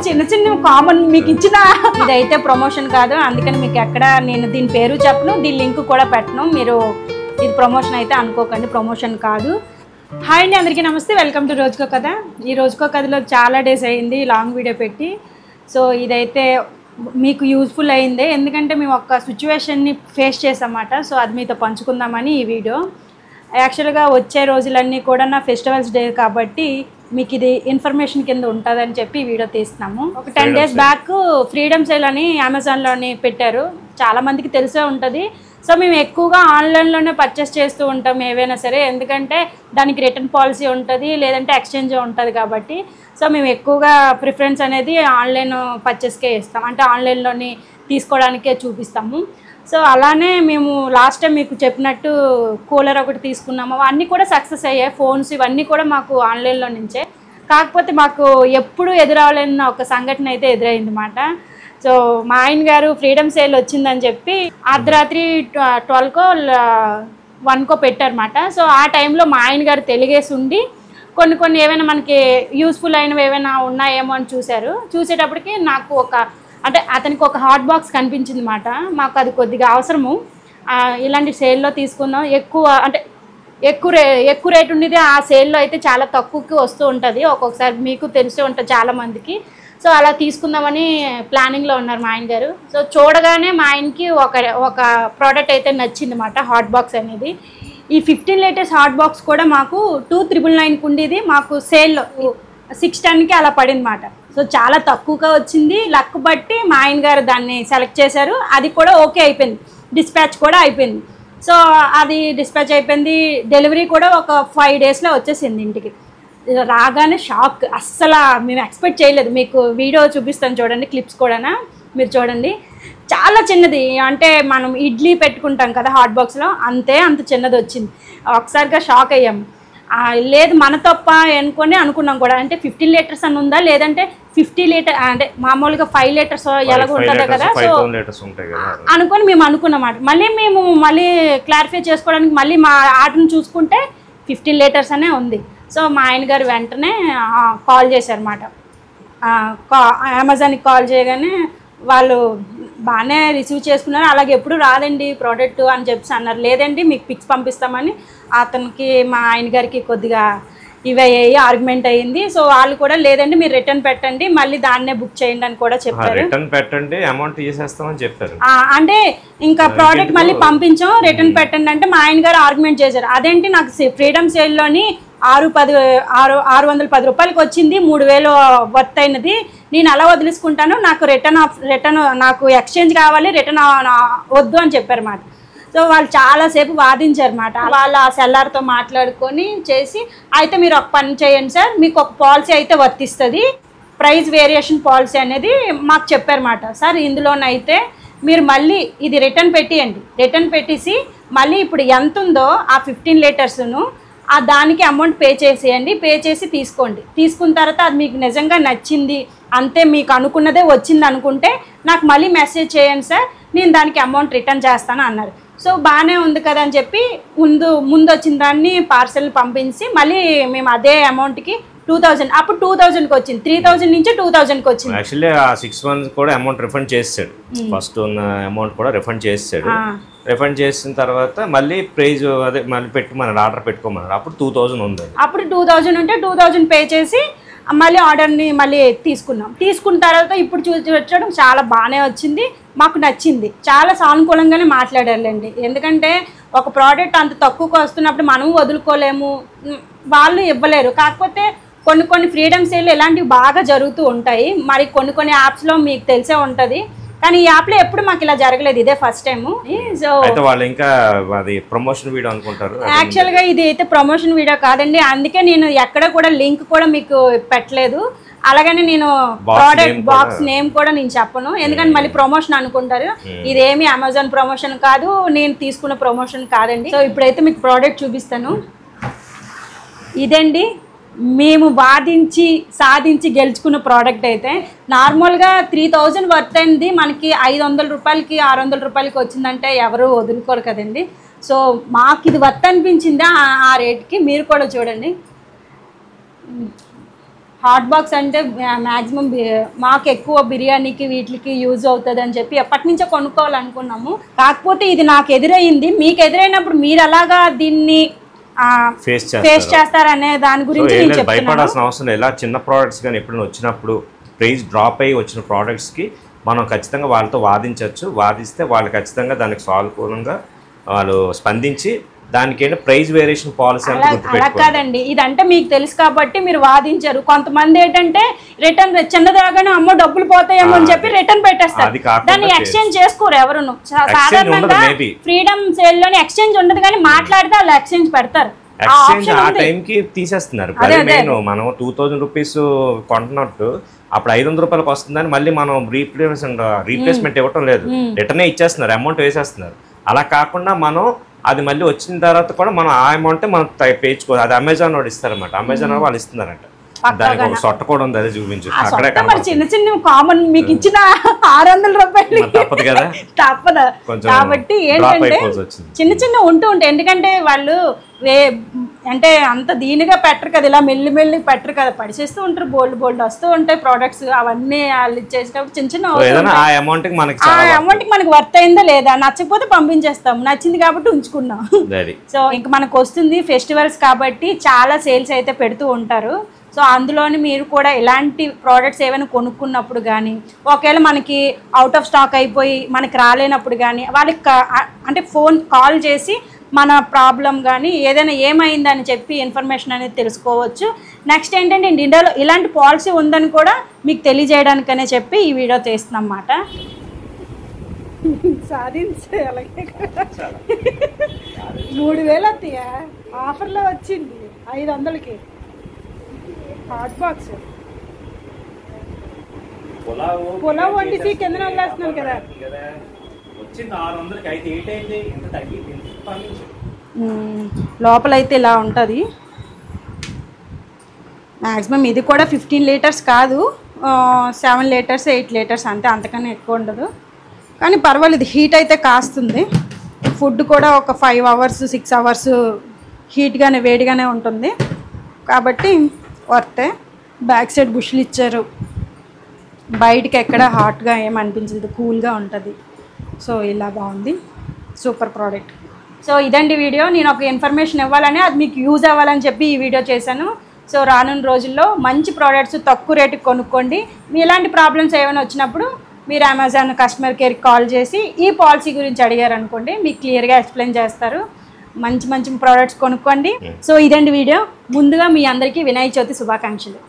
చిన్న చిన్న కామన్ మీకు ఇచ్చిన ఇదైతే ప్రమోషన్ కాదు, అందుకని మీకు ఎక్కడ నేను దీని పేరు చెప్పను, దీని లింక్ కూడా పెట్టను. మీరు ఇది ప్రమోషన్ అయితే అనుకోకండి, ప్రమోషన్ కాదు. హాయ్ అండి, అందరికీ నమస్తే, వెల్కమ్ టు రోజుకో కథ. ఈ రోజుకో కథలో చాలా డేస్ అయింది లాంగ్ వీడియో పెట్టి. సో ఇదైతే మీకు యూజ్ఫుల్ అయింది, ఎందుకంటే మేము ఒక సిచ్యువేషన్ని ఫేస్ చేసామన్నమాట. సో అది మీతో పంచుకుందామని ఈ వీడియో. యాక్చువల్గా వచ్చే రోజులన్నీ కూడా నా ఫెస్టివల్స్ డే కాబట్టి మీకు ఇది ఇన్ఫర్మేషన్ కింద ఉంటుందని చెప్పి ఈ వీడియో తీస్తున్నాము. ఒక 10 days బ్యాక్ ఫ్రీడమ్ సేల్ అని అమెజాన్లోని పెట్టారు, చాలామందికి తెలిసే ఉంటుంది. సో మేము ఎక్కువగా ఆన్లైన్లోనే పర్చేస్ చేస్తూ ఉంటాం ఏవైనా సరే, ఎందుకంటే దానికి రిటర్న్ పాలసీ ఉంటుంది, లేదంటే ఎక్స్చేంజ్ ఉంటుంది కాబట్టి. సో మేము ఎక్కువగా ప్రిఫరెన్స్ అనేది ఆన్లైన్ పర్చేస్కే ఇస్తాం, అంటే ఆన్లైన్లోని తీసుకోవడానికే చూపిస్తాము. సో అలానే మేము లాస్ట్ టైం మీకు చెప్పినట్టు కూలర్ ఒకటి తీసుకున్నాము, అన్నీ కూడా సక్సెస్ అయ్యాయి. ఫోన్స్ ఇవన్నీ కూడా మాకు ఆన్లైన్లో నుంచే. కాకపోతే మాకు ఎప్పుడు ఎదురవ్వలేని ఒక సంఘటన అయితే ఎదురైంది అన్నమాట. సో మా ఆయన గారు ఫ్రీడమ్ సేల్ వచ్చిందని చెప్పి అర్ధరాత్రి 12కో 1కో పెట్టారన్నమాట. సో ఆ టైంలో మా ఆయన గారు తెలిగేసి ఉండి కొన్ని ఏమైనా మనకి యూస్ఫుల్ అయినవి ఏమైనా ఉన్నాయేమో అని చూశారు. చూసేటప్పటికి నాకు అంటే అతనికి ఒక హాట్ బాక్స్ కనిపించింది అన్నమాట. మాకు అది కొద్దిగా అవసరము, ఇలాంటి సేల్లో తీసుకుందాం, ఎక్కువ రేట్ ఉండేది ఆ సేల్లో అయితే చాలా తక్కువకి వస్తూ ఉంటుంది, ఒక్కొక్కసారి మీకు తెలిసే ఉంటుంది చాలామందికి. సో అలా తీసుకుందామని ప్లానింగ్లో ఉన్నారు మా ఆయన గారు. సో చూడగానే మా ఆయనకి ఒక ప్రోడక్ట్ అయితే నచ్చింది అన్నమాట, హాట్ బాక్స్ అనేది. ఈ 15 లీటర్స్ హాట్ బాక్స్ కూడా మాకు 2,999కి ఉండేది, మాకు సేల్లో 610కి అలా పడింది అన్నమాట. సో చాలా తక్కువగా వచ్చింది, లక్ బట్టి మా ఆయన గారు దాన్ని సెలెక్ట్ చేశారు. అది కూడా ఓకే అయిపోయింది, డిస్పాచ్ కూడా అయిపోయింది. సో అది డిస్పాచ్ అయిపోయింది, డెలివరీ కూడా ఒక 5 daysలో వచ్చేసింది ఇంటికి. రాగానే షాక్, అస్సలు మేము ఎక్స్పెక్ట్ చేయలేదు. మీకు వీడియో చూపిస్తాను చూడండి, క్లిప్స్ కూడా మీరు చూడండి. చాలా చిన్నది, అంటే మనం ఇడ్లీ పెట్టుకుంటాం కదా హాట్ బాక్స్లో, అంత చిన్నది వచ్చింది. ఒకసారిగా షాక్ అయ్యాము. లేదు మన తప్ప అనుకున్నాం కూడా, అంటే 15 లీటర్స్ అని ఉందా, లేదంటే 50 లీటర్ అంటే మామూలుగా 5 లీటర్స్ ఎలాగ ఉంటుందో కదా. సో అనుకొని మేము అనుకున్నమాట. మళ్ళీ క్లారిఫై చేసుకోవడానికి మళ్ళీ మా ఆర్డర్ని చూసుకుంటే 15 లీటర్స్ అనే ఉంది. సో మా ఆయన గారు వెంటనే కాల్ చేశారన్నమాట. అమెజాన్కి కాల్ చేయగానే వాళ్ళు బాగానే రిసీవ్ చేసుకున్నారు. అలాగే ఎప్పుడు రాదండి ప్రోడక్ట్ అని చెప్పి అన్నారు. లేదండి మీకు పిక్స్ పంపిస్తామని అతనికి మా ఆయన గారికి కొద్దిగా ఆర్గ్యుమెంట్ అయ్యింది. సో వాళ్ళు కూడా లేదండి మీరు రిటర్న్ పెట్టండి, మళ్ళీ దాన్నే బుక్ చేయండి అని కూడా చెప్పారు. రిటర్న్ పెట్టండి అమౌంట్ తీసేస్తామని చెప్పారు. అంటే ఇంకా ప్రోడక్ట్ మళ్ళీ పంపించాం, రిటర్న్ పెట్టండి అంటే మా ఆయన గారు ఆర్గ్యుమెంట్ చేశారు. అదేంటి నాకు ఫ్రీడమ్ సేల్లోని 610 రూపాయలకి వచ్చింది, 3,000 వర్త్ అయినది, నేను అలా వదిలేసుకుంటాను, నాకు రిటర్న్ నాకు ఎక్స్చేంజ్ కావాలి, రిటర్న్ వద్దు అని చెప్పారు అన్నమాట. సో వాళ్ళు చాలాసేపు వాదించారన్నమాట. వాళ్ళు ఆ సెల్లర్తో మాట్లాడుకొని చేసి, అయితే మీరు ఒక పని చేయండి సార్, మీకు ఒక పాలసీ అయితే వర్తిస్తుంది, ప్రైస్ వేరియేషన్ పాలసీ అనేది మాకు చెప్పారన్నమాట. సార్ ఇందులోనైతే మీరు మళ్ళీ ఇది రిటర్న్ పెట్టేయండి, రిటర్న్ పెట్టేసి మళ్ళీ ఇప్పుడు ఎంత ఉందో ఆ 15 లీటర్స్ను దానికి అమౌంట్ పే చేసేయండి, పే చేసి తీసుకోండి. తీసుకున్న తర్వాత అది మీకు నిజంగా నచ్చింది, అంతే మీకు అనుకున్నదే వచ్చింది అనుకుంటే నాకు మళ్ళీ మెసేజ్ చేయండి సార్, నేను దానికి అమౌంట్ రిటర్న్ చేస్తాను అన్నారు. సో బాగానే ఉంది కదా అని చెప్పి ముందు వచ్చిన దాన్ని పార్సల్ పంపించి మళ్ళీ మేము అదే అమౌంట్కి 2,000, అప్పుడు 2,000కి వచ్చింది, 3,000 నుంచి 2,000కి వచ్చింది. యాక్చువల్లీ ఆ 6 months కూడా అమౌంట్ రిఫండ్ చేసాడు, ఫస్ట్ ఉన్న అమౌంట్ కూడా రిఫండ్ చేసాడు. రిఫండ్ చేసిన తర్వాత మళ్ళీ ప్రైజ్ అదే మళ్ళీ పెట్టుమన్నాడు, ఆర్డర్ పెట్టుకోమన్నాడు. అప్పుడు 2,000 ఉంది, అప్పుడు 2,000 ఉంటే 2,000 పే చేసి మళ్ళీ ఆర్డర్ని మళ్ళీ తీసుకున్న తర్వాత ఇప్పుడు చూడడం చాలా బాగానే వచ్చింది, మాకు నచ్చింది. చాలా సానుకూలంగానే మాట్లాడారులేండి, ఎందుకంటే ఒక ప్రోడక్ట్ అంత తక్కువకు వస్తున్నప్పుడు మనము వదులుకోలేము, వాళ్ళు ఇవ్వలేరు. కాకపోతే కొన్ని ఫ్రీడమ్ సేల్ ఇలాంటివి బాగా జరుగుతూ ఉంటాయి. మరి కొన్ని యాప్స్లో మీకు తెలిసే ఉంటుంది, కానీ ఈ యాప్లో ఎప్పుడు మాకు ఇలా జరగలేదు, ఇదే ఫస్ట్ టైం. సో వాళ్ళు ఇంకా అది ప్రమోషన్ వీడియో అనుకుంటారు. యాక్చువల్గా ఇది అయితే ప్రమోషన్ వీడియో కాదండి, అందుకే నేను ఎక్కడ కూడా లింక్ కూడా మీకు పెట్టలేదు. అలాగని నేను ప్రోడక్ట్ బాక్స్ నేమ్ కూడా నేను చెప్పను, ఎందుకంటే మళ్ళీ ప్రమోషన్ అనుకుంటారు. ఇదేమి అమెజాన్ ప్రమోషన్ కాదు, నేను తీసుకున్న ప్రమోషన్ కాదండి. సో ఇప్పుడైతే మీకు ప్రోడక్ట్ చూపిస్తాను. ఇదండి మేము వాదించి సాధించి గెలుచుకున్న ప్రోడక్ట్. అయితే నార్మల్గా 3,000 వర్త్ అయింది, మనకి 500 రూపాయలకి 600 రూపాయలకి వచ్చిందంటే ఎవరు వదులుకోరు కదండి. సో మాకు ఇది వర్త్ అనిపించిందా ఆ రేట్కి, మీరు కూడా చూడండి. హాట్ బాక్స్ అంటే మ్యాక్సిమం మాకు ఎక్కువ బిర్యానీకి వీటికి యూజ్ అవుతుంది అని చెప్పి ఎప్పటి నుంచో కొనుక్కోవాలనుకున్నాము. కాకపోతే ఇది నాకు ఎదురైంది. మీకు ఎదురైనప్పుడు మీరు అలాగా దీన్ని ఫేస్ చేస్తారనే దాని గురించి నేను చెప్తున్నాను. భయపడాల్సిన అవసరం లేదు. ఇలా చిన్న ప్రోడక్ట్స్ కానీ ఎప్పుడైనా వచ్చినప్పుడు ప్రైస్ డ్రాప్ అయ్యి వచ్చిన ప్రోడక్ట్స్కి మనం ఖచ్చితంగా వాళ్ళతో వాదించవచ్చు. వాదిస్తే వాళ్ళు ఖచ్చితంగా దానికి సానుకూలంగా వాళ్ళు స్పందించి దానికైనా ప్రైస్ వేరియేషన్ పాలసీ అంటే అలా కాదండి. ఇదంటే మీకు తెలుసు కాబట్టి మీరు వాదించారు. కొంతమంది ఏంటంటే రిటర్న్ చిన్నదాగానే అమ్మో డబ్బులు పోతాయేమో అని చెప్పి రిటర్న్ పెట్టేస్తారు. దాన్ని ఎక్స్చేంజ్ చేసుకోరు ఎవరును. సాధారణంగా ఫ్రీడమ్ సేల్ లోని ఎక్స్చేంజ్ ఉండదు, కానీ మాట్లాడితే వాళ్ళు ఎక్స్చేంజ్ పెడతారు. ఎక్స్చేంజ్ ఆ టైంకి తీసేస్తున్నారు. మనం 2000 రూపీస్ కొంటున్నట్టు అప్పుడు 500 రూపాయలకు వస్తుందని మళ్ళీ మనం రీప్లేస్మెంట్ ఇవ్వటం లేదు, రిటర్నే ఇచ్చేస్తున్నారు, అమౌంట్ వేసేస్తున్నారు. అలా కాకుండా మనం అది మళ్ళీ వచ్చిన తర్వాత కూడా మనం ఆ అమౌంట్ మనం పే చేసుకోవాలి. అది అమెజాన్ వాడు ఇస్తారన్నమాట. అమెజాన్ వాళ్ళు ఇస్తున్నారంట. దానికి ఒక సొట్ట కూడా ఉంది, అదే చూపించు. అక్కడే చిన్న చిన్న కామన్ మీకు ఇచ్చిన 600 రూపాయలు తప్పదు కదా, తప్పదు. కాబట్టి ఏంటంటే చిన్న చిన్న ఉంటూ ఉంటాయి. ఎందుకంటే వాళ్ళు అంటే అంత దీనిగా పెట్టరు కదా, ఇలా మెల్లి మెల్లి పెట్టరు కదా, పడిచేస్తూ ఉంటారు. బోల్డ్ వస్తూ ఉంటాయి ప్రోడక్ట్స్. అవన్నీ వాళ్ళు ఇచ్చేసేటప్పుడు చిన్న చిన్న ఆ అమౌంట్కి మనకి వర్త్ అయిందా లేదా, నచ్చకపోతే పంపించేస్తాం, నచ్చింది కాబట్టి ఉంచుకున్నాం. సో ఇంక మనకు వస్తుంది ఫెస్టివల్స్ కాబట్టి చాలా సేల్స్ అయితే పెడుతూ ఉంటారు. సో అందులోని మీరు కూడా ఇలాంటి ప్రోడక్ట్స్ ఏమైనా కొనుక్కున్నప్పుడు కానీ, ఒకవేళ మనకి అవుట్ ఆఫ్ స్టాక్ అయిపోయి మనకి రాలేనప్పుడు కానీ వాళ్ళకి అంటే ఫోన్ కాల్ చేసి మన ప్రాబ్లం కానీ ఏదైనా ఏమైందని చెప్పి ఇన్ఫర్మేషన్ అనేది తెలుసుకోవచ్చు. నెక్స్ట్ ఏంటంటే ఇండియాలో ఇలాంటి పాలసీ ఉందని కూడా మీకు తెలియజేయడానికనే చెప్పి ఈ వీడియో తీస్తున్నాం అన్నమాట. సాధించే అలాగే 3000 అత్తయ్య ఆఫర్లో వచ్చింది 500కి హాట్ బాక్స్. పులావ్ వండిసి కింద వదిలేస్తున్నాను కదా. లోపలైతే ఇలా ఉంటుంది. మ్యాక్సిమం ఇది కూడా 15 లీటర్స్ కాదు, 7 లీటర్స్ 8 లీటర్స్ అంతే, అంతకన్నా ఎక్కువ ఉండదు. కానీ పర్వాలేదు, హీట్ అయితే కాస్తుంది. ఫుడ్ కూడా ఒక 5 అవర్స్ 6 అవర్స్ హీట్గానే వేడిగానే ఉంటుంది కాబట్టి వర్తే. బ్యాక్ సైడ్ బుష్లు ఇచ్చారు, బయటికి ఎక్కడ హాట్గా ఏమనిపించదు, కూల్గా ఉంటుంది. సో ఇలా బాగుంది, సూపర్ ప్రోడక్ట్. సో ఇదండి వీడియో. నేను ఒక ఇన్ఫర్మేషన్ ఇవ్వాలని, అది మీకు యూజ్ అవ్వాలని చెప్పి ఈ వీడియో చేశాను. సో రానున్న రోజుల్లో మంచి ప్రోడక్ట్స్ తక్కువ రేటుకి కొనుక్కోండి. మీ ఇలాంటి ప్రాబ్లమ్స్ ఏమైనా వచ్చినప్పుడు మీరు అమెజాన్ కస్టమర్ కేర్కి కాల్ చేసి ఈ పాలసీ గురించి అడిగారు అనుకోండి, మీకు క్లియర్గా ఎక్స్ప్లెయిన్ చేస్తారు. మంచి మంచి ప్రోడక్ట్స్ కొనుక్కోండి. సో ఇదండి వీడియో. ముందుగా మీ అందరికీ వినాయక చవితి శుభాకాంక్షలు.